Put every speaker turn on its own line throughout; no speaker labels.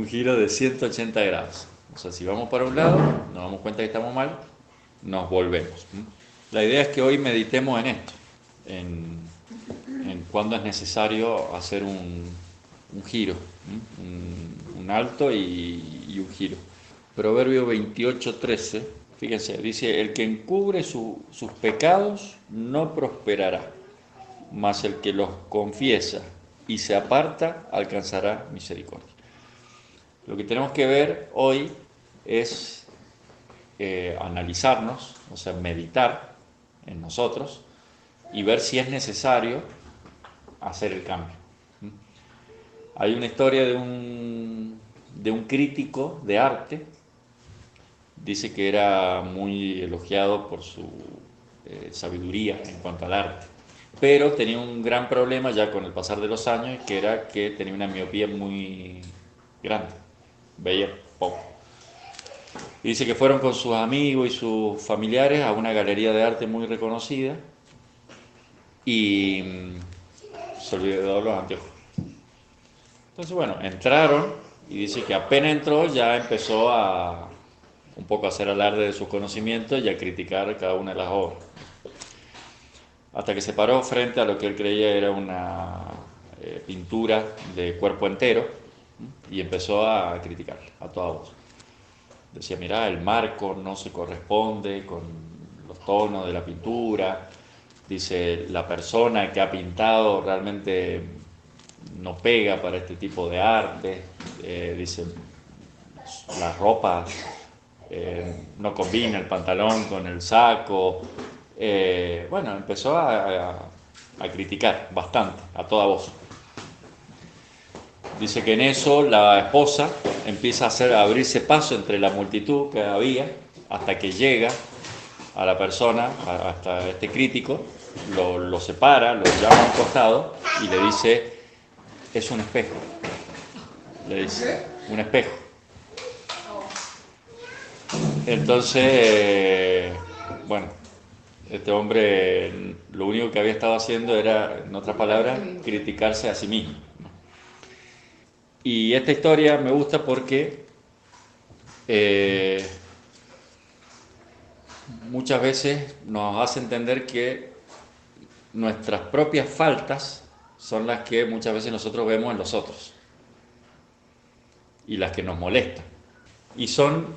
giro de 180 grados. O sea, si vamos para un lado, nos damos cuenta que estamos mal, nos volvemos. La idea es que hoy meditemos en esto, en, en cuándo es necesario hacer un giro, un alto y un giro. Proverbio 28:13, fíjense, dice, el que encubre sus pecados no prosperará, mas el que los confiesa y se aparta alcanzará misericordia. Lo que tenemos que ver hoy es analizarnos, o sea, meditar en nosotros y ver si es necesario hacer el cambio. Hay una historia de un crítico de arte, dice que era muy elogiado por su sabiduría en cuanto al arte, pero tenía un gran problema ya con el pasar de los años, que era que tenía una miopía muy grande, veía poco. Y dice que fueron con sus amigos y sus familiares a una galería de arte muy reconocida y se olvidó los anteojos. Entonces, bueno, entraron y dice que apenas entró ya empezó a un poco a hacer alarde de sus conocimientos y a criticar cada una de las obras. Hasta que se paró frente a lo que él creía era una pintura de cuerpo entero y empezó a criticar a toda voz. Decía, mirá, el marco no se corresponde con los tonos de la pintura. Dice, la persona que ha pintado realmente no pega para este tipo de arte. Dice, la ropa no combina el pantalón con el saco. Bueno, empezó a criticar bastante, a toda voz. Dice que en eso la esposa empieza a abrirse paso entre la multitud que había hasta que llega a la persona, hasta este crítico, lo separa, lo llama a un costado y le dice, es un espejo. Le dice, un espejo. Entonces, bueno, este hombre lo único que había estado haciendo era, en otras palabras, criticarse a sí mismo. Y esta historia me gusta porque muchas veces nos hace entender que nuestras propias faltas son las que muchas veces nosotros vemos en los otros y las que nos molestan. Y son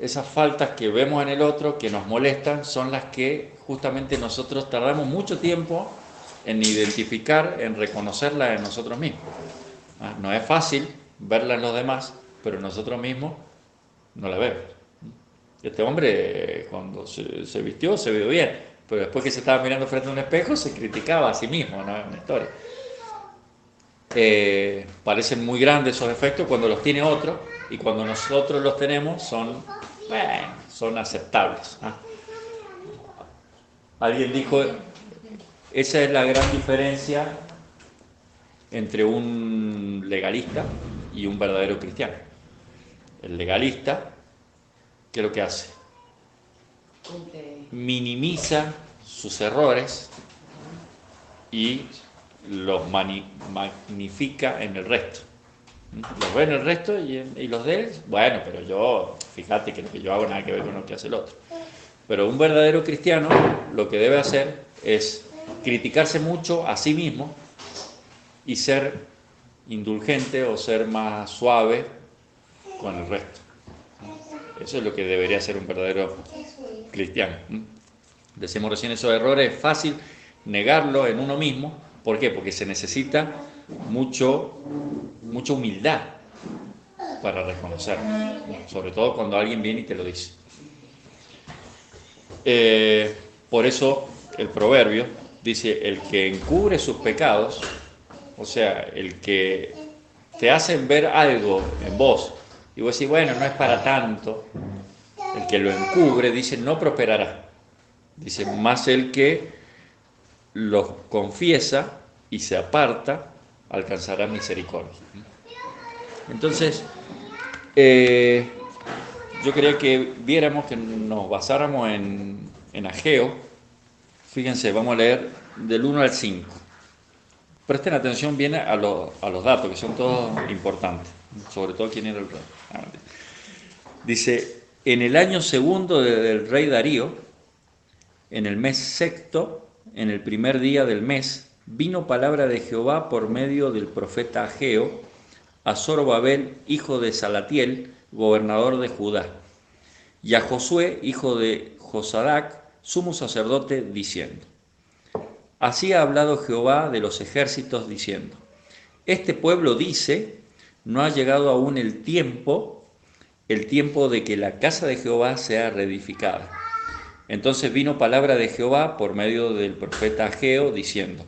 esas faltas que vemos en el otro, que nos molestan, son las que justamente nosotros tardamos mucho tiempo en identificar, en reconocerlas en nosotros mismos. No es fácil verla en los demás, pero nosotros mismos no la vemos. Este hombre cuando se vistió se vio bien, pero después que se estaba mirando frente a un espejo se criticaba a sí mismo, ¿no? Es una historia. Parecen muy grandes esos efectos cuando los tiene otro, y cuando nosotros los tenemos son aceptables. Alguien dijo, esa es la gran diferencia entre un legalista y un verdadero cristiano. El legalista, ¿qué es lo que hace? Minimiza sus errores y los magnifica en el resto. Los ve en el resto y los de él, bueno, pero yo, fíjate que lo que yo hago nada que ver con lo que hace el otro. Pero un verdadero cristiano lo que debe hacer es criticarse mucho a sí mismo y ser indulgente o ser más suave con el resto. Eso es lo que debería ser un verdadero cristiano. Decimos recién, esos errores es fácil negarlo en uno mismo. ¿Por qué? Porque se necesita mucha humildad para reconocer, sobre todo cuando alguien viene y te lo dice. Por eso el proverbio dice, el que encubre sus pecados, o sea, el que te hacen ver algo en vos, y vos decís, bueno, no es para tanto, el que lo encubre, dice, no prosperará. Dice, más el que los confiesa y se aparta, alcanzará misericordia. Entonces, yo quería que viéramos, que nos basáramos en Ageo. Fíjense, vamos a leer del 1 al 5. Presten atención bien a los datos, que son todos importantes. sobre todo quién era el rey. Dice, en el año segundo del rey Darío, en el mes sexto, en el primer día del mes, vino palabra de Jehová por medio del profeta Ageo a Zorobabel, hijo de Salatiel, gobernador de Judá, y a Josué, hijo de Josadac, sumo sacerdote, diciendo: Así ha hablado Jehová de los ejércitos, diciendo: Este pueblo dice, no ha llegado aún el tiempo de que la casa de Jehová sea reedificada. Entonces vino palabra de Jehová por medio del profeta Ageo, diciendo: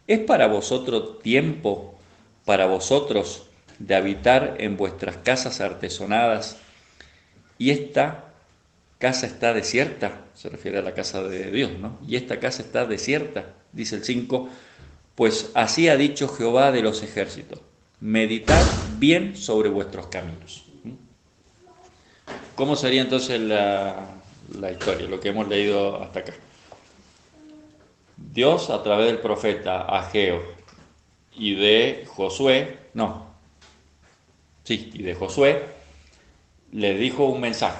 ¿Es para vosotros tiempo, para vosotros, de habitar en vuestras casas artesonadas, y esta casa está desierta? Se refiere a la casa de Dios, ¿no? Y esta casa está desierta, dice el 5, pues así ha dicho Jehová de los ejércitos: meditad bien sobre vuestros caminos. ¿Cómo sería entonces la historia, lo que hemos leído hasta acá? Dios, a través del profeta Ageo y de Josué, y de Josué, le dijo un mensaje.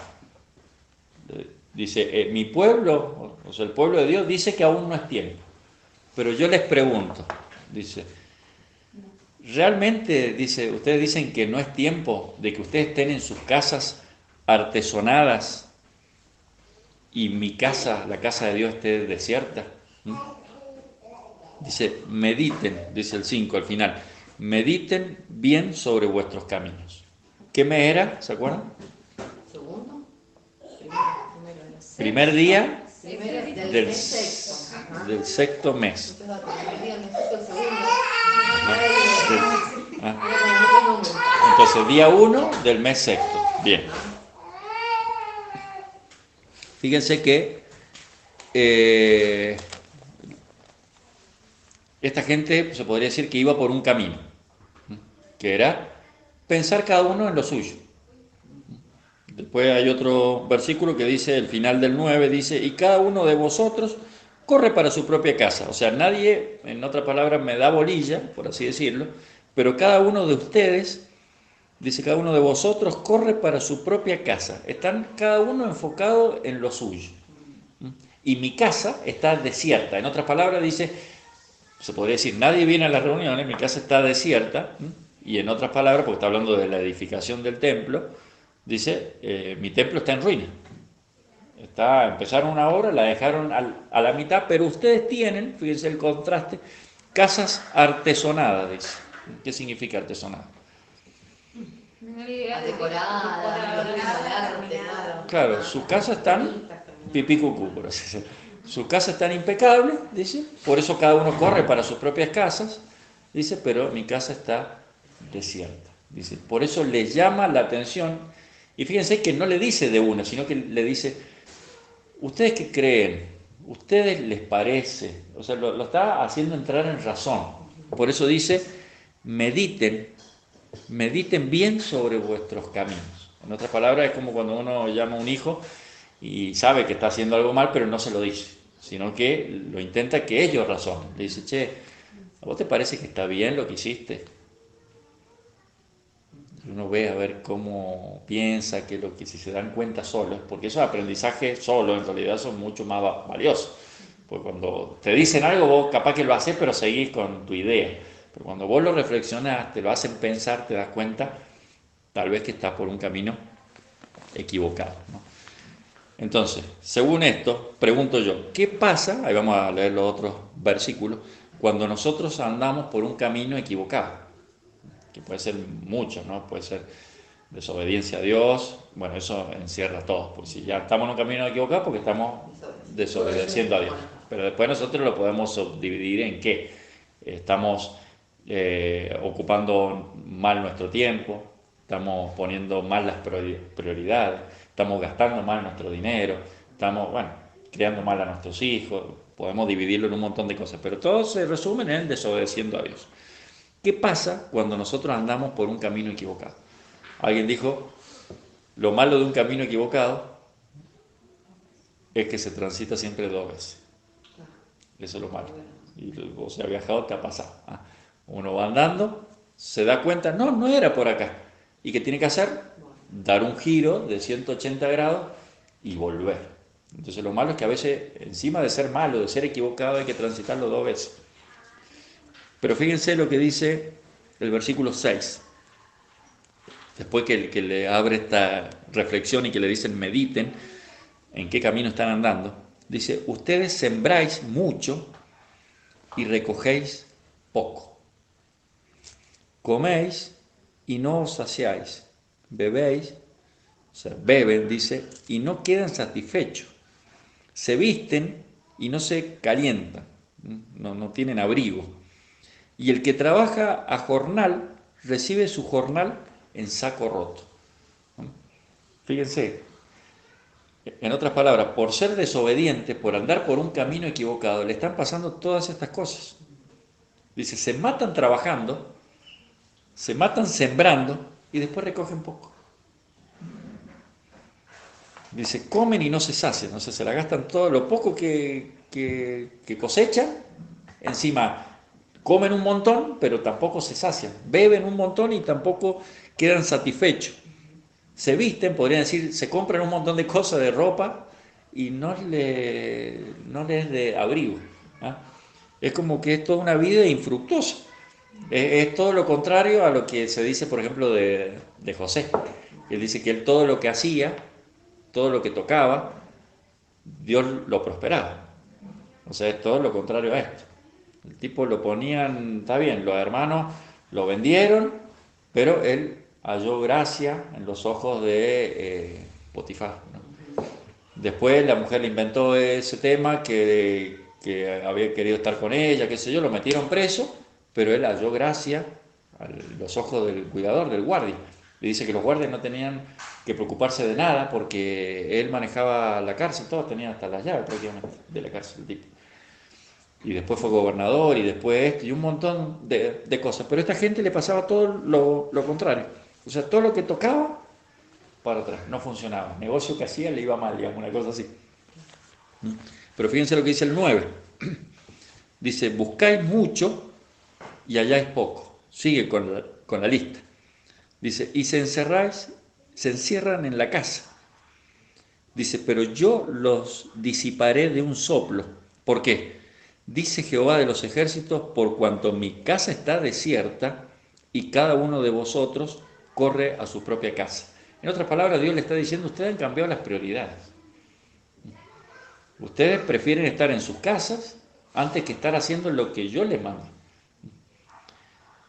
Dice, mi pueblo, o sea, el pueblo de Dios dice que aún no es tiempo. Pero yo les pregunto, dice, ¿realmente, dice, ustedes dicen que no es tiempo de que ustedes estén en sus casas artesonadas y mi casa, la casa de Dios, esté desierta? Dice, mediten, dice el 5 al final, mediten bien sobre vuestros caminos. ¿Qué mes era? ¿Se acuerdan?
Segundo.
Primer día
Del
sexto mes. Entonces, día 1 del mes sexto. Bien. Fíjense que esta gente se podría decir que iba por un camino, que era pensar cada uno en lo suyo. Después hay otro versículo que dice, el final del 9, dice, y cada uno de vosotros corre para su propia casa. O sea, nadie, en otras palabras, me da bolilla, por así decirlo, pero cada uno de ustedes, dice, cada uno de vosotros corre para su propia casa. Están cada uno enfocado en lo suyo. Y mi casa está desierta. En otras palabras, dice, se podría decir, nadie viene a las reuniones, mi casa está desierta. Y en otras palabras, porque está hablando de la edificación del templo, dice, mi templo está en ruina. Empezaron una obra, la dejaron a la mitad, pero ustedes tienen, fíjense el contraste, casas artesonadas, dice. ¿Qué significa artesonada?
Decorada,
claro, sus casas están pipí cucú, por así decirlo. Sus casas están impecables, dice, por eso cada uno corre para sus propias casas, dice, pero mi casa está desierta, dice. Por eso les llama la atención, y fíjense que no le dice de una, sino que le dice, ¿ustedes qué creen? ¿Ustedes les parece? O sea, lo está haciendo entrar en razón. Por eso dice, mediten bien sobre vuestros caminos. En otras palabras, es como cuando uno llama a un hijo y sabe que está haciendo algo mal, pero no se lo dice, sino que lo intenta que ellos razonen. Le dice, che, ¿a vos te parece que está bien lo que hiciste? Y uno ve a ver cómo piensa, que lo que si se dan cuenta solos, porque esos aprendizajes solos en realidad son mucho más valiosos. Porque cuando te dicen algo, vos capaz que lo haces, pero seguís con tu idea. Pero cuando vos lo reflexionás, te lo hacen pensar, te das cuenta, tal vez que estás por un camino equivocado, ¿no? Entonces, según esto, pregunto yo, ¿qué pasa? Ahí vamos a leer los otros versículos, cuando nosotros andamos por un camino equivocado, que puede ser mucho, ¿no? Puede ser desobediencia a Dios, bueno, eso encierra todo, pues si ya estamos en un camino equivocado, porque estamos desobedeciendo a Dios. Pero después nosotros lo podemos subdividir en qué. Estamos ocupando mal nuestro tiempo, estamos poniendo mal las prioridades, estamos gastando mal nuestro dinero, estamos, bueno, criando mal a nuestros hijos, podemos dividirlo en un montón de cosas, pero todo se resume en desobedeciendo a Dios. ¿Qué pasa cuando nosotros andamos por un camino equivocado? Alguien dijo, lo malo de un camino equivocado es que se transita siempre dos veces. Eso es lo malo. Y vos se ha viajado, te ha pasado. Uno va andando, se da cuenta, no era por acá. ¿Y qué tiene que hacer? Dar un giro de 180 grados y volver. Entonces lo malo es que a veces, encima de ser malo, de ser equivocado, hay que transitarlo 2 veces. Pero fíjense lo que dice el versículo 6. Después que le abre esta reflexión y que le dicen mediten en qué camino están andando, dice, ustedes sembráis mucho y recogéis poco. Coméis y no os saciáis. Bebéis, o sea, beben, dice, y no quedan satisfechos. Se visten y no se calientan, no tienen abrigo. Y el que trabaja a jornal recibe su jornal en saco roto. Fíjense, en otras palabras, por ser desobediente, por andar por un camino equivocado, le están pasando todas estas cosas. Dice, se matan trabajando, se matan sembrando y después recogen poco. Dice, comen y no se sacian, o sea, se la gastan todo lo poco que cosechan, encima comen un montón, pero tampoco se sacian, beben un montón y tampoco quedan satisfechos. Se visten, podrían decir, se compran un montón de cosas de ropa y no les de abrigo. ¿Ah? Es como que es toda una vida infructuosa. Es todo lo contrario a lo que se dice, por ejemplo, de José. Él dice que él todo lo que hacía, todo lo que tocaba, Dios lo prosperaba. O sea, es todo lo contrario a esto. El tipo lo ponían, está bien, los hermanos lo vendieron, pero él halló gracia en los ojos de Potifar, ¿no? Después la mujer le inventó ese tema que había querido estar con ella, qué sé yo, lo metieron preso, pero él halló gracia a los ojos del cuidador, del guardia. Le dice que los guardias no tenían que preocuparse de nada porque él manejaba la cárcel, todos tenían hasta las llaves prácticamente de la cárcel, el tipo. Y después fue gobernador y después esto y un montón de cosas. Pero a esta gente le pasaba todo lo contrario. O sea, todo lo que tocaba, para atrás, no funcionaba. El negocio que hacía le iba mal, digamos, una cosa así. Pero fíjense lo que dice el 9. Dice, buscáis mucho y halláis poco. Sigue con la lista. Dice, y se encierran en la casa. Dice, pero yo los disiparé de un soplo. ¿Por qué? Dice Jehová de los ejércitos, por cuanto mi casa está desierta y cada uno de vosotros corre a su propia casa. En otras palabras, Dios le está diciendo, ustedes han cambiado las prioridades. Ustedes prefieren estar en sus casas antes que estar haciendo lo que yo les mando.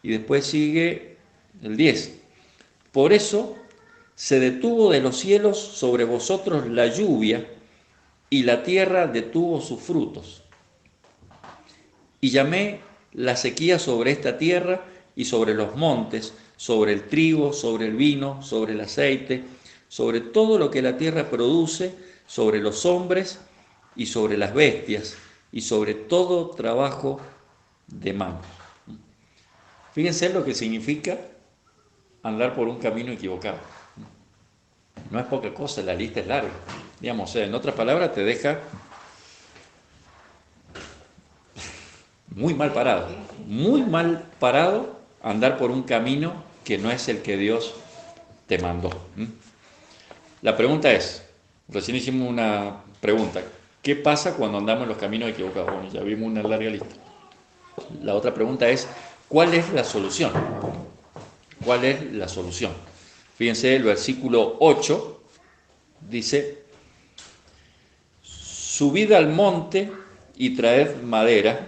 Y después sigue el 10. Por eso se detuvo de los cielos sobre vosotros la lluvia y la tierra detuvo sus frutos. Y llamé la sequía sobre esta tierra y sobre los montes, sobre el trigo, sobre el vino, sobre el aceite, sobre todo lo que la tierra produce, sobre los hombres y sobre las bestias, y sobre todo trabajo de manos. Fíjense lo que significa andar por un camino equivocado. No es poca cosa, la lista es larga. Digamos, en otras palabras, te deja muy mal parado andar por un camino que no es el que Dios te mandó. La pregunta es, recién hicimos una pregunta, ¿qué pasa cuando andamos en los caminos equivocados? Bueno, ya vimos una larga lista. La otra pregunta es, ¿cuál es la solución? ¿Cuál es la solución? Fíjense, el versículo 8 dice, subid al monte y traed madera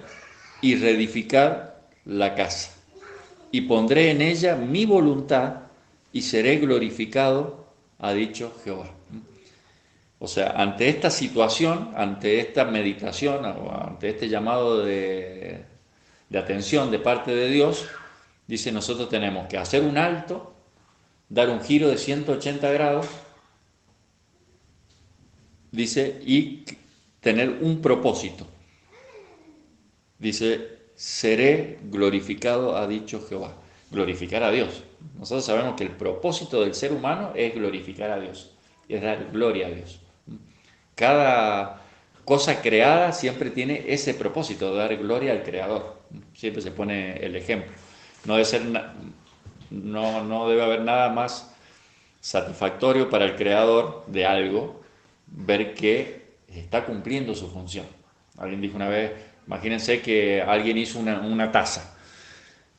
y reedificad la casa, y pondré en ella mi voluntad y seré glorificado, ha dicho Jehová. O sea, ante esta situación, ante esta meditación, o ante este llamado de atención de parte de Dios, dice, nosotros tenemos que hacer un alto, dar un giro de 180 grados, dice, y tener un propósito. Dice, seré glorificado, ha dicho Jehová. Glorificar a Dios. Nosotros sabemos que el propósito del ser humano es glorificar a Dios, es dar gloria a Dios. Cada cosa creada siempre tiene ese propósito, de dar gloria al Creador. Siempre se pone el ejemplo. No debe ser no debe haber nada más satisfactorio para el creador de algo, ver que está cumpliendo su función. Alguien dijo una vez, imagínense que alguien hizo una taza,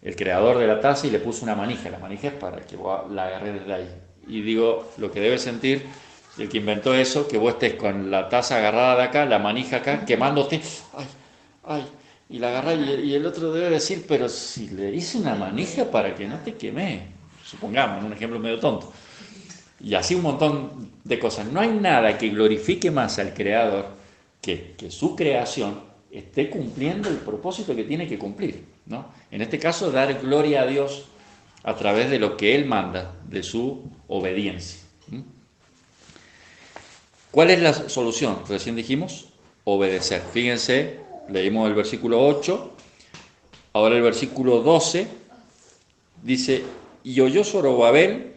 el creador de la taza, y le puso una manija. La manija es para que vos la agarres desde ahí. Y digo, lo que debe sentir el que inventó eso, que vos estés con la taza agarrada de acá, la manija acá, quemándote, ay, ay, y la agarrás, y el otro debe decir, pero si le hice una manija para que no te queme, supongamos, en un ejemplo medio tonto. Y así un montón de cosas. No hay nada que glorifique más al creador que su creación esté cumpliendo el propósito que tiene que cumplir, ¿no? En este caso, dar gloria a Dios a través de lo que Él manda, de su obediencia. ¿Cuál es la solución? Recién dijimos, obedecer. Fíjense, leímos el versículo 8, ahora el versículo 12, dice, y oyó Zorobabel,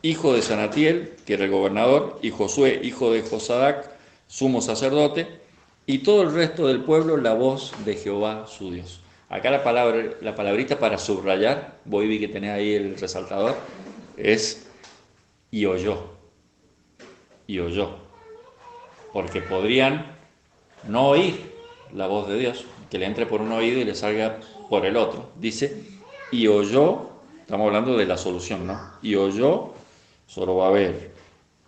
hijo de Sanatiel, que era el gobernador, y Josué, hijo de Josadac, sumo sacerdote, y todo el resto del pueblo, la voz de Jehová su Dios. Acá la palabrita para subrayar, voy vi que tenés ahí el resaltador, es y oyó. Y oyó. Porque podrían no oír la voz de Dios, que le entre por un oído y le salga por el otro. Dice, y oyó, estamos hablando de la solución, ¿no? Y oyó Zorobabel,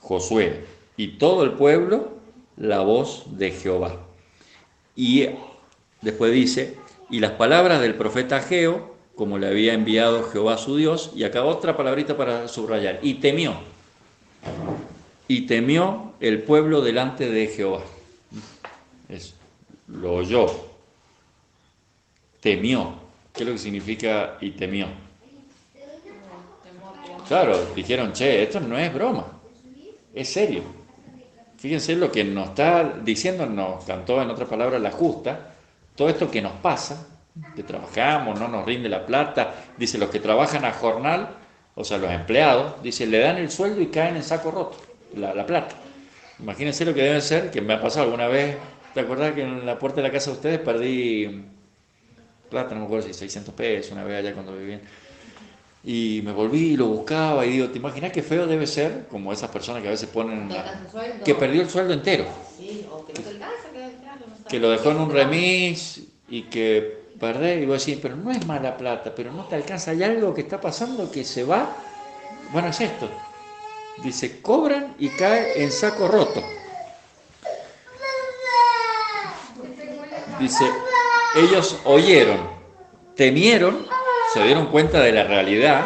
Josué y todo el pueblo la voz de Jehová. Y después dice, y las palabras del profeta Ageo, como le había enviado Jehová su Dios, y acá otra palabrita para subrayar, y temió el pueblo delante de Jehová. Eso, lo oyó, temió. ¿Qué es lo que significa y temió? Claro, dijeron, che, esto no es broma, es serio. Fíjense lo que nos está diciendo, nos cantó en otras palabras la justa, todo esto que nos pasa, que trabajamos, no nos rinde la plata, dice los que trabajan a jornal, o sea, los empleados, dice, le dan el sueldo y caen en saco roto, la plata. Imagínense lo que debe ser, que me ha pasado alguna vez, ¿te acordás que en la puerta de la casa de ustedes perdí plata, no me acuerdo si 600 pesos, una vez allá cuando vivían? Y me volví y lo buscaba y digo, ¿te imaginas qué feo debe ser? Como esas personas que a veces ponen que perdió el sueldo entero.
Sí, o que no te alcanza,
que lo dejó en un remis y que perdés, y vos decís, pero no es mala plata, pero no te alcanza, hay algo que está pasando que se va. Bueno, es esto. Dice, cobran y cae en saco roto. Dice, ellos oyeron, temieron, se dieron cuenta de la realidad,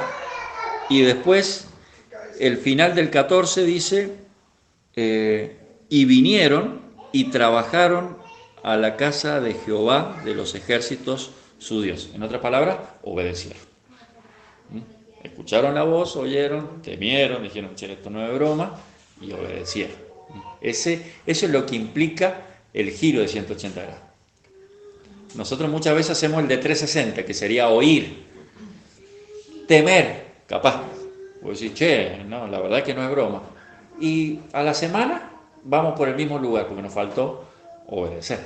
y después el final del 14 dice, y vinieron y trabajaron a la casa de Jehová de los ejércitos su Dios. En otras palabras, obedecieron. Escucharon la voz, oyeron, temieron, dijeron, che, esto no es broma, y obedecieron. Eso es lo que implica el giro de 180 grados. Nosotros muchas veces hacemos el de 360, que sería oír, temer, capaz. Vos decís, che, no, la verdad es que no es broma. Y a la semana vamos por el mismo lugar, porque nos faltó obedecer.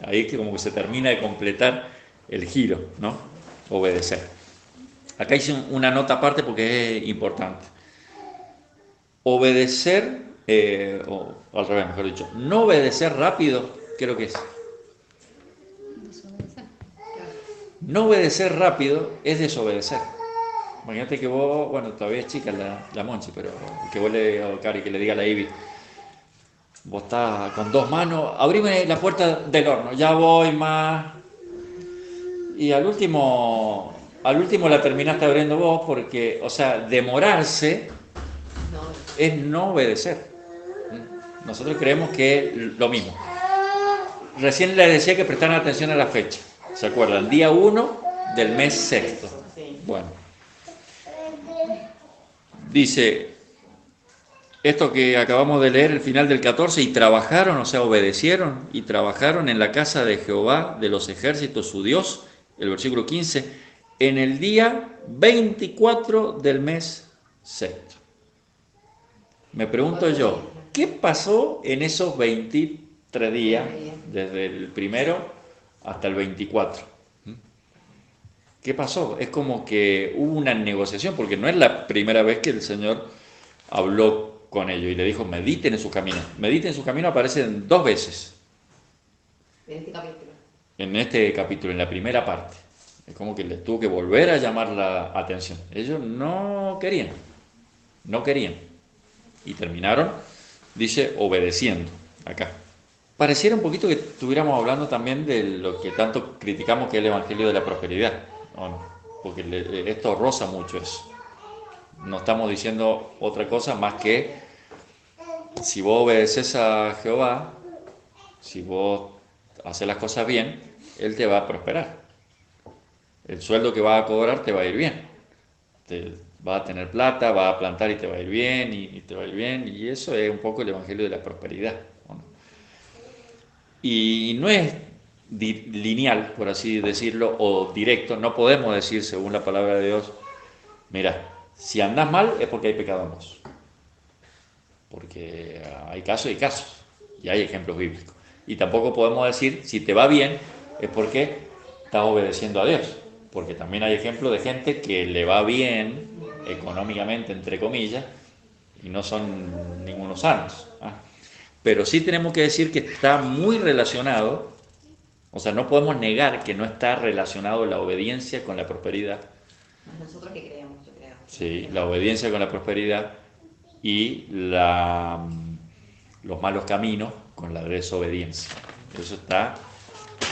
Ahí es que como que se termina de completar el giro, ¿no? Obedecer. Acá hice una nota aparte porque es importante. Obedecer, o al revés, mejor dicho, no obedecer rápido, ¿qué es lo que es? No obedecer rápido es desobedecer. Imagínate que vos, bueno, todavía es chica la Monchi, pero que vos le, Cari, que le diga a la Ivy, vos estás con dos manos, abrime la puerta del horno, ya voy más. Y al último la terminaste abriendo vos porque, o sea, demorarse es no obedecer. Nosotros creemos que es lo mismo. Recién les decía que prestaran atención a la fecha. ¿Se acuerdan? Día 1 del mes sexto. Bueno. Dice, esto que acabamos de leer, el final del 14, y trabajaron, o sea, obedecieron, y trabajaron en la casa de Jehová de los ejércitos, su Dios, el versículo 15, en el día 24 del mes sexto. Me pregunto yo, ¿qué pasó en esos 23 días, desde el primero hasta el 24? ¿qué pasó? Es como que hubo una negociación, porque no es la primera vez que el Señor habló con ellos y le dijo, mediten en su camino. Mediten en su camino aparecen 2 veces
En este capítulo.
en este capítulo, en la primera parte. Es como que les tuvo que volver a llamar la atención. Ellos no querían, no querían. Y terminaron, dice, obedeciendo acá. Pareciera un poquito que estuviéramos hablando también de lo que tanto criticamos, que es el Evangelio de la Prosperidad, ¿o no? Porque esto roza mucho eso. No estamos diciendo otra cosa más que si vos obedeces a Jehová, si vos haces las cosas bien, Él te va a prosperar. El sueldo que vas a cobrar te va a ir bien. Te vas a tener plata, vas a plantar y te va a ir bien, y te va a ir bien. Y eso es un poco el Evangelio de la Prosperidad, ¿o no? Y no es lineal, por así decirlo, o directo. No podemos decir, según la palabra de Dios, mira, si andás mal es porque hay pecado en vos. Porque hay casos y casos, y hay ejemplos bíblicos. Y tampoco podemos decir, si te va bien es porque estás obedeciendo a Dios. Porque también hay ejemplos de gente que le va bien económicamente, entre comillas, y no son ningunos sanos. Pero sí tenemos que decir que está muy relacionado, o sea, no podemos negar que no está relacionado la obediencia con la prosperidad.
Nosotros que creemos, yo creo.
Sí, la obediencia con la prosperidad y los malos caminos con la desobediencia. Eso está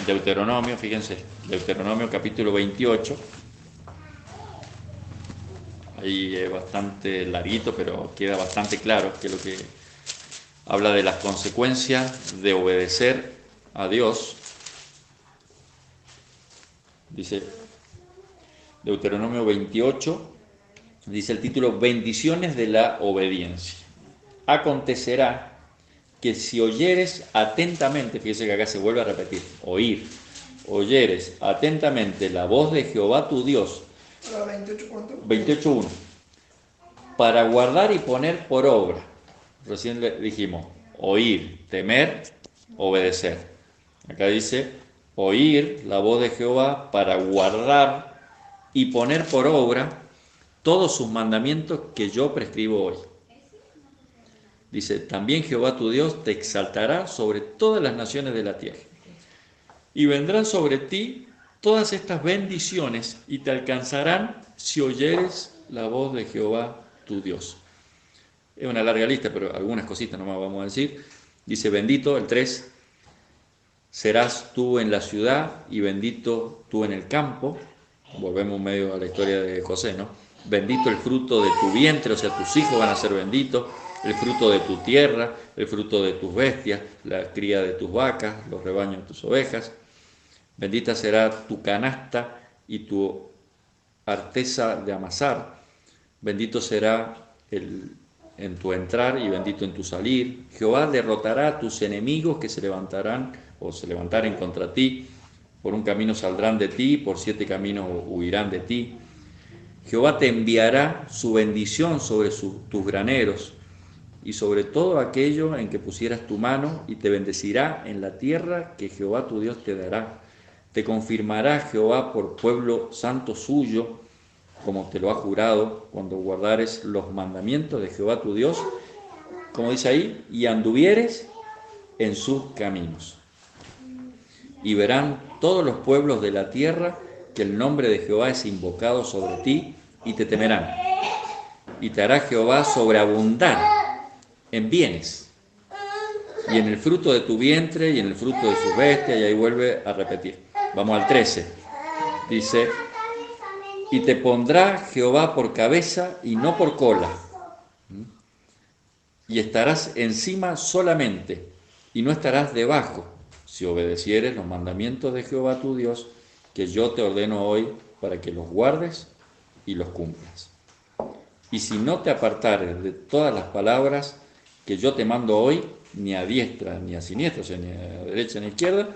en Deuteronomio, fíjense, Deuteronomio capítulo 28. Ahí es bastante larguito, pero queda bastante claro que lo que habla de las consecuencias de obedecer a Dios. Dice Deuteronomio 28, dice el título, bendiciones de la obediencia. Acontecerá que si oyeres atentamente, fíjese que acá se vuelve a repetir, oyeres atentamente la voz de Jehová tu Dios.
¿Para 28 cuánto?
28.1. Para guardar y poner por obra. Recién le dijimos, oír, temer, obedecer. Acá dice, oír la voz de Jehová para guardar y poner por obra todos sus mandamientos que yo prescribo hoy. Dice, también Jehová tu Dios te exaltará sobre todas las naciones de la tierra. Y vendrán sobre ti todas estas bendiciones y te alcanzarán si oyeres la voz de Jehová tu Dios. Es una larga lista, pero algunas cositas nomás vamos a decir. Dice, bendito, el 3, serás tú en la ciudad y bendito tú en el campo. Volvemos medio a la historia de José, ¿no? Bendito el fruto de tu vientre, o sea, tus hijos van a ser benditos. El fruto de tu tierra, el fruto de tus bestias, la cría de tus vacas, los rebaños de tus ovejas. Bendita será tu canasta y tu arteza de amasar. Bendito será en tu entrar y bendito en tu salir. Jehová derrotará a tus enemigos que se levantarán o se levantaren contra ti. Por un camino saldrán de ti, por 7 caminos huirán de ti. Jehová te enviará su bendición sobre tus graneros y sobre todo aquello en que pusieras tu mano, y te bendecirá en la tierra que Jehová tu Dios te dará. Te confirmará Jehová por pueblo santo suyo, como te lo ha jurado, cuando guardares los mandamientos de Jehová tu Dios, como dice ahí, y anduvieres en sus caminos. Y verán todos los pueblos de la tierra que el nombre de Jehová es invocado sobre ti, y te temerán. Y te hará Jehová sobreabundar en bienes, y en el fruto de tu vientre, y en el fruto de sus bestias, y ahí vuelve a repetir. Vamos al 13. Dice, y te pondrá Jehová por cabeza y no por cola, y estarás encima solamente, y no estarás debajo, si obedecieres los mandamientos de Jehová tu Dios, que yo te ordeno hoy, para que los guardes y los cumplas. Y si no te apartares de todas las palabras que yo te mando hoy, ni a diestra ni a siniestra, o sea, ni a derecha ni a izquierda,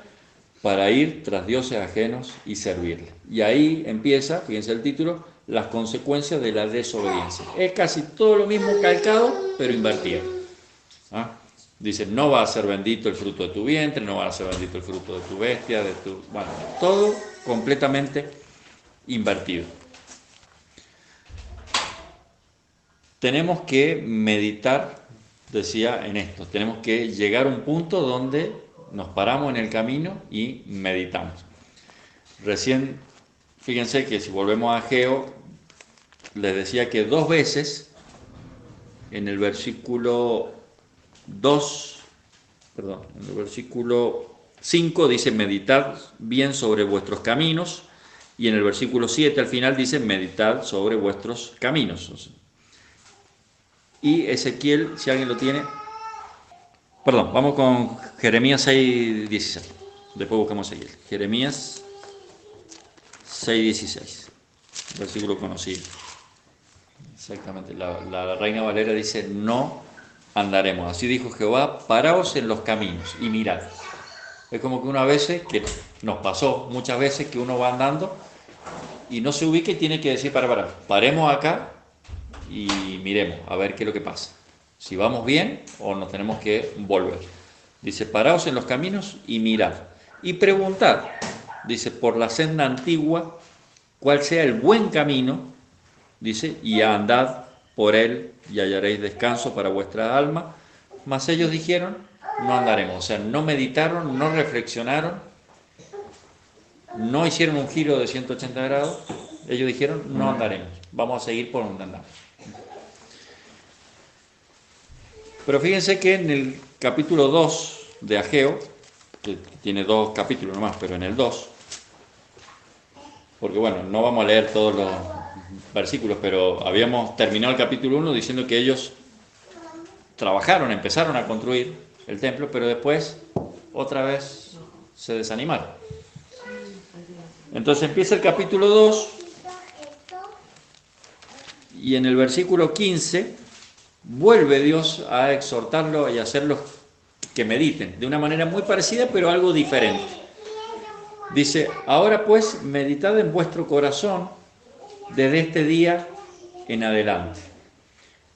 para ir tras dioses ajenos y servirle. Y ahí empieza, fíjense el título, las consecuencias de la desobediencia. Es casi todo lo mismo calcado, pero invertido. Dice, no va a ser bendito el fruto de tu vientre, no va a ser bendito el fruto de tu bestia, bueno, todo completamente invertido. Tenemos que meditar, decía, en esto. Tenemos que llegar a un punto donde nos paramos en el camino y meditamos. Recién, fíjense que si volvemos a Ageo, les decía que 2 veces en el versículo 2, perdón, en el versículo 5 dice meditad bien sobre vuestros caminos, y en el versículo 7 al final dice meditad sobre vuestros caminos. Y Ezequiel, si alguien lo tiene, perdón, vamos con Jeremías 6:16, después buscamos Ezequiel. Jeremías 6:16, versículo conocido. Exactamente, la Reina Valera dice, no andaremos. Así dijo Jehová, paraos en los caminos y mirad. Es como que una vez, que nos pasó muchas veces, que uno va andando y no se ubica y tiene que decir, paremos acá y miremos a ver qué es lo que pasa. Si vamos bien o nos tenemos que volver. Dice, paraos en los caminos y mirad. Y preguntad, dice, por la senda antigua, cuál sea el buen camino, dice, y andad por él y hallaréis descanso para vuestra alma. Mas ellos dijeron, no andaremos. O sea, no meditaron, no reflexionaron, no hicieron un giro de 180 grados. Ellos dijeron, no andaremos, vamos a seguir por donde andamos. Pero fíjense que en el capítulo 2 de Ageo, que tiene 2 capítulos nomás, pero en el 2, porque bueno, no vamos a leer todos los versículos, pero habíamos terminado el capítulo 1 diciendo que ellos trabajaron, empezaron a construir el templo, pero después otra vez se desanimaron. Entonces empieza el capítulo 2 y en el versículo 15 vuelve Dios a exhortarlo y a hacerlos que mediten, de una manera muy parecida, pero algo diferente. Dice, ahora pues meditad en vuestro corazón desde este día en adelante.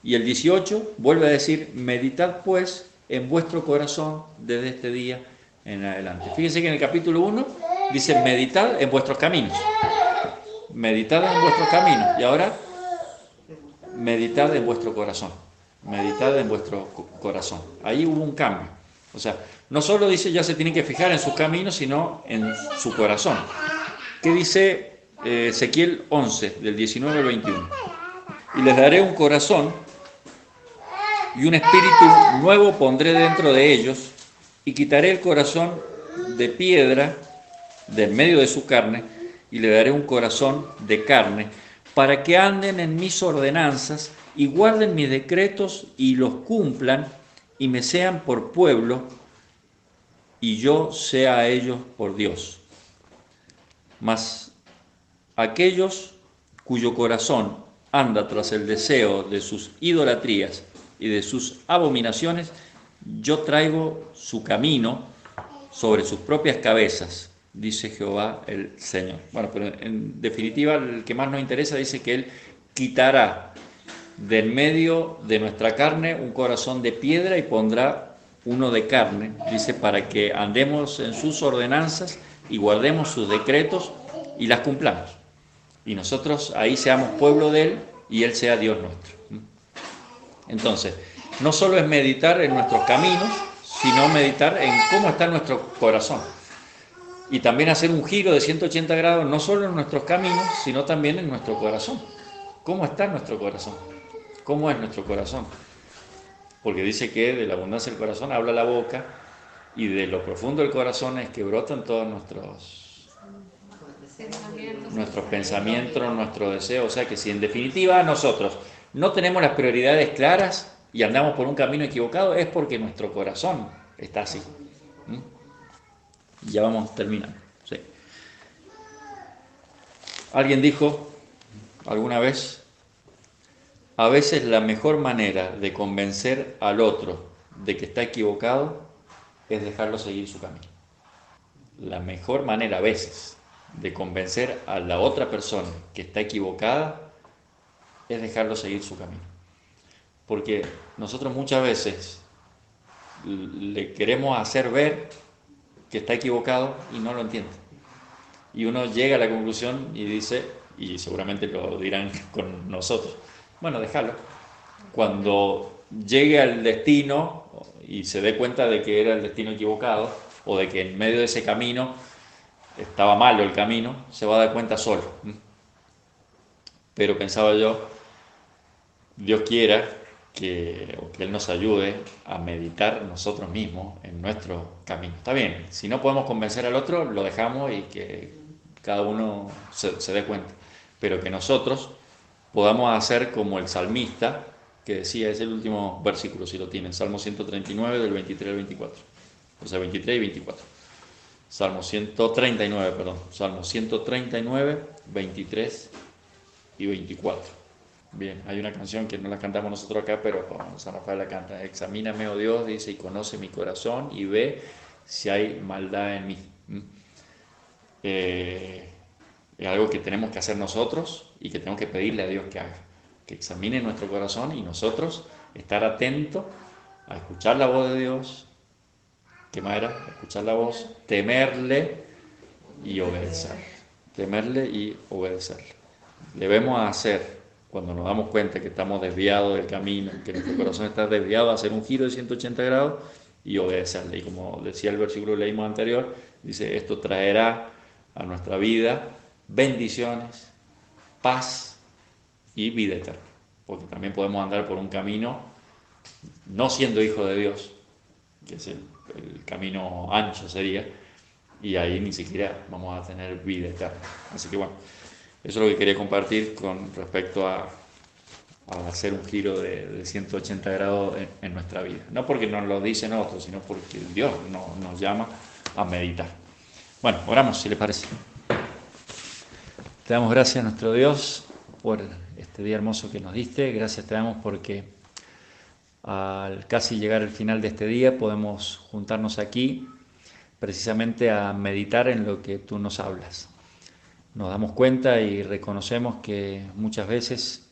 Y el 18 vuelve a decir, meditad pues en vuestro corazón desde este día en adelante. Fíjense que en el capítulo 1 dice, meditad en vuestros caminos. Meditad en vuestros caminos. Y ahora, meditad en vuestro corazón. Meditad en vuestro corazón. Ahí hubo un cambio. O sea, no solo dice ya se tienen que fijar en sus caminos, sino en su corazón. ¿Qué dice Ezequiel 11, del 19 al 21? Y les daré un corazón y un espíritu nuevo pondré dentro de ellos, y quitaré el corazón de piedra del medio de su carne, y le daré un corazón de carne, para que anden en mis ordenanzas y guarden mis decretos y los cumplan, y me sean por pueblo, y yo sea a ellos por Dios. Mas aquellos cuyo corazón anda tras el deseo de sus idolatrías y de sus abominaciones, yo traigo su camino sobre sus propias cabezas, dice Jehová el Señor. Bueno, pero en definitiva, el que más nos interesa dice que Él quitará del medio de nuestra carne un corazón de piedra y pondrá uno de carne, dice, para que andemos en sus ordenanzas y guardemos sus decretos y las cumplamos. Y nosotros ahí seamos pueblo de Él y Él sea Dios nuestro. Entonces, no solo es meditar en nuestros caminos, sino meditar en cómo está nuestro corazón. Y también hacer un giro de 180 grados, no solo en nuestros caminos, sino también en nuestro corazón. ¿Cómo está nuestro corazón? ¿Cómo es nuestro corazón? Porque dice que de la abundancia del corazón habla la boca, y de lo profundo del corazón es que brotan todos nuestros pensamientos, nuestros deseos. O sea que si en definitiva nosotros no tenemos las prioridades claras y andamos por un camino equivocado, es porque nuestro corazón está así. Ya vamos terminando. Sí. Alguien dijo alguna vez, a veces la mejor manera de convencer al otro de que está equivocado es dejarlo seguir su camino. La mejor manera a veces de convencer a la otra persona que está equivocada es dejarlo seguir su camino. Porque nosotros muchas veces le queremos hacer ver que está equivocado y no lo entiende. Y uno llega a la conclusión y dice, y seguramente lo dirán con nosotros. Bueno, déjalo. Cuando llegue al destino y se dé cuenta de que era el destino equivocado, o de que en medio de ese camino estaba malo el camino, se va a dar cuenta solo. Pero pensaba yo, Dios quiera que Él nos ayude a meditar nosotros mismos en nuestro camino. Está bien, si no podemos convencer al otro, lo dejamos y que cada uno se dé cuenta. Pero que nosotros podamos hacer como el salmista, que decía, es el último versículo, si lo tienen, Salmo 139, del 23 al 24. O sea, 23 y 24. Salmo 139, perdón. Salmo 139, 23 y 24. Bien, hay una canción que no la cantamos nosotros acá, pero San Rafael la canta. Examíname, oh Dios, dice, y conoce mi corazón y ve si hay maldad en mí. Es algo que tenemos que hacer nosotros y que tenemos que pedirle a Dios que haga. Que examine nuestro corazón y nosotros estar atentos a escuchar la voz de Dios. ¿Qué más era? Escuchar la voz, temerle y obedecer. Temerle y obedecerle. Debemos hacer, cuando nos damos cuenta que estamos desviados del camino, que nuestro corazón está desviado, hacer un giro de 180 grados y obedecerle. Y como decía el versículo que leímos anterior, dice, esto traerá a nuestra vida bendiciones, paz y vida eterna. Porque también podemos andar por un camino no siendo hijo de Dios, que es el camino ancho sería, y ahí ni siquiera vamos a tener vida eterna. Así que bueno, eso es lo que quería compartir con respecto a hacer un giro de 180 grados en nuestra vida. No porque nos lo dicen otros, sino porque Dios nos llama a meditar. Bueno, oramos si les parece. Te damos gracias a nuestro Dios por este día hermoso que nos diste. Gracias te damos porque al casi llegar al final de este día podemos juntarnos aquí precisamente a meditar en lo que tú nos hablas. Nos damos cuenta y reconocemos que muchas veces,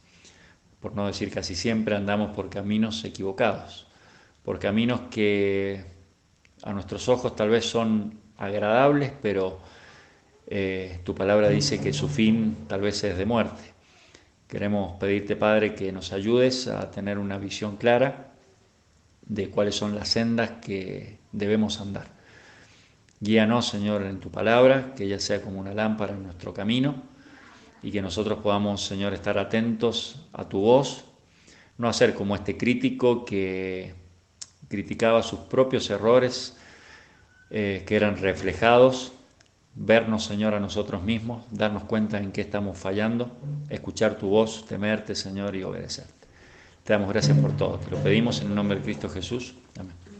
por no decir casi siempre, andamos por caminos equivocados, por caminos que a nuestros ojos tal vez son agradables, pero tu palabra dice que su fin tal vez es de muerte. Queremos pedirte, Padre, que nos ayudes a tener una visión clara de cuáles son las sendas que debemos andar. Guíanos, Señor, en tu palabra, que ella sea como una lámpara en nuestro camino y que nosotros podamos, Señor, estar atentos a tu voz, no hacer como este crítico que criticaba sus propios errores que eran reflejados, vernos, Señor, a nosotros mismos, darnos cuenta en qué estamos fallando, escuchar tu voz, temerte, Señor, y obedecerte. Te damos gracias por todo. Te lo pedimos en el nombre de Cristo Jesús. Amén.